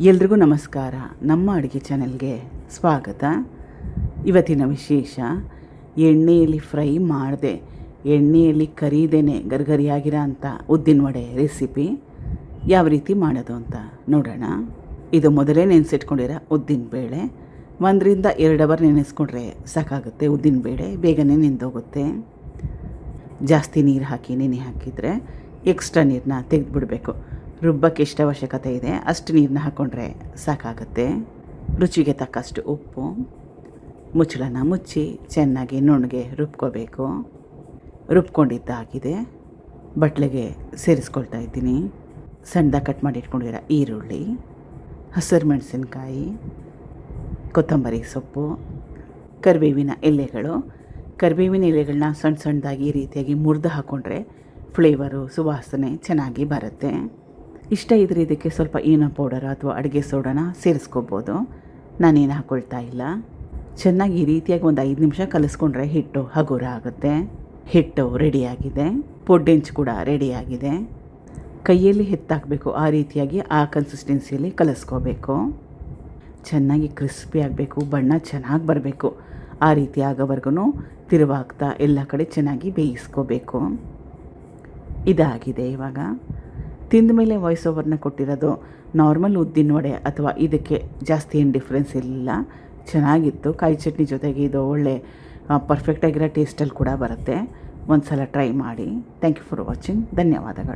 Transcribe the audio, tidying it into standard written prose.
ಎಲ್ರಿಗೂ ನಮಸ್ಕಾರ. ನಮ್ಮ ಅಡುಗೆ ಚಾನೆಲ್ಗೆ ಸ್ವಾಗತ. ಇವತ್ತಿನ ವಿಶೇಷ ಎಣ್ಣೆಯಲ್ಲಿ ಫ್ರೈ ಮಾಡದೆ ಎಣ್ಣೆಯಲ್ಲಿ ಕರಿದೇನೆ ಗರಿಗರಿಯಾಗಿರೋ ಅಂಥ ಉದ್ದಿನ ವಡೆ ರೆಸಿಪಿ ಯಾವ ರೀತಿ ಮಾಡೋದು ಅಂತ ನೋಡೋಣ. ಇದು ಮೊದಲೇ ನೆನೆಸಿಟ್ಕೊಂಡಿರೋ ಉದ್ದಿನಬೇಳೆ. 1 ರಿಂದ 2 ಅವರ್ ನೆನೆಸ್ಕೊಂಡ್ರೆ ಸಾಕಾಗುತ್ತೆ. ಉದ್ದಿನಬೇಳೆ ಬೇಗನೆ ನೆಂದೋಗುತ್ತೆ. ಜಾಸ್ತಿ ನೀರು ಹಾಕಿ ನೆನೆ ಹಾಕಿದರೆ ಎಕ್ಸ್ಟ್ರಾ ನೀರನ್ನ ತೆಗೆದುಬಿಡಬೇಕು. ರುಬ್ಬಕ್ಕೆ ಎಷ್ಟು ಅವಶ್ಯಕತೆ ಇದೆ ಅಷ್ಟು ನೀರನ್ನ ಹಾಕ್ಕೊಂಡ್ರೆ ಸಾಕಾಗುತ್ತೆ. ರುಚಿಗೆ ತಕ್ಕಷ್ಟು ಉಪ್ಪು. ಮುಚ್ಚಳನ ಮುಚ್ಚಿ ಚೆನ್ನಾಗಿ ನುಣ್ಣಗೆ ರುಬ್ಕೋಬೇಕು. ರುಬ್ಕೊಂಡಿದ್ದಾಗಿದೆ. ಬಟ್ಲಿಗೆ ಸೇರಿಸ್ಕೊಳ್ತಾ ಇದ್ದೀನಿ. ಸಣ್ಣದಾಗಿ ಕಟ್ ಮಾಡಿ ಇಟ್ಕೊಂಡಿರೋ ಈರುಳ್ಳಿ, ಹಸಿರು ಮೆಣಸಿನ್ಕಾಯಿ, ಕೊತ್ತಂಬರಿ ಸೊಪ್ಪು, ಕರಿಬೇವಿನ ಎಲೆಗಳು. ಕರಿಬೇವಿನ ಎಲೆಗಳನ್ನ ಸಣ್ಣ ಸಣ್ಣದಾಗಿ ಈ ರೀತಿಯಾಗಿ ಮುರಿದು ಹಾಕ್ಕೊಂಡ್ರೆ ಫ್ಲೇವರು ಸುವಾಸನೆ ಚೆನ್ನಾಗಿ ಬರುತ್ತೆ. ಇಷ್ಟ ಇದ್ದರೆ ಇದಕ್ಕೆ ಸ್ವಲ್ಪ ಈನೋ ಪೌಡರ್ ಅಥವಾ ಅಡುಗೆ ಸೋಡಾನ ಸೇರಿಸ್ಕೋಬೋದು. ನಾನೇನು ಹಾಕ್ಕೊಳ್ತಾ ಇಲ್ಲ. ಚೆನ್ನಾಗಿ ಈ ರೀತಿಯಾಗಿ ಒಂದು 5 ನಿಮಿಷ ಕಲಿಸ್ಕೊಂಡ್ರೆ ಹಿಟ್ಟು ಹಗುರ ಆಗುತ್ತೆ. ಹಿಟ್ಟು ರೆಡಿಯಾಗಿದೆ. ಪೊಡ್ಡೆಂಚು ಕೂಡ ರೆಡಿಯಾಗಿದೆ. ಕೈಯಲ್ಲಿ ಎತ್ತಾಕಬೇಕು. ಆ ರೀತಿಯಾಗಿ ಆ ಕನ್ಸಿಸ್ಟೆನ್ಸಿಯಲ್ಲಿ ಕಲಿಸ್ಕೋಬೇಕು. ಚೆನ್ನಾಗಿ ಕ್ರಿಸ್ಪಿ ಆಗಬೇಕು. ಬಣ್ಣ ಚೆನ್ನಾಗಿ ಬರಬೇಕು. ಆ ರೀತಿ ಆಗೋವರೆಗೂ ತಿರುವಾಗ್ತಾ ಎಲ್ಲ ಕಡೆ ಚೆನ್ನಾಗಿ ಬೇಯಿಸ್ಕೋಬೇಕು. ಇದಾಗಿದೆ. ಇವಾಗ ತಿಂದ ಮೇಲೆ ವಾಯ್ಸ್ ಓವರ್ನ ಕೊಟ್ಟಿರೋದು. ನಾರ್ಮಲ್ ಉದ್ದಿನ ವಡೆ ಅಥವಾ ಇದಕ್ಕೆ ಜಾಸ್ತಿ ಏನು ಡಿಫ್ರೆನ್ಸ್ ಇರಲಿಲ್ಲ. ಚೆನ್ನಾಗಿತ್ತು. ಕಾಯಿ ಚಟ್ನಿ ಜೊತೆಗೆ ಇದು ಒಳ್ಳೆ ಪರ್ಫೆಕ್ಟಾಗಿರೋ ಟೇಸ್ಟಲ್ಲಿ ಕೂಡ ಬರುತ್ತೆ. ಒಂದು ಸಲ ಟ್ರೈ ಮಾಡಿ. Thank you for watching. ಧನ್ಯವಾದಗಳು.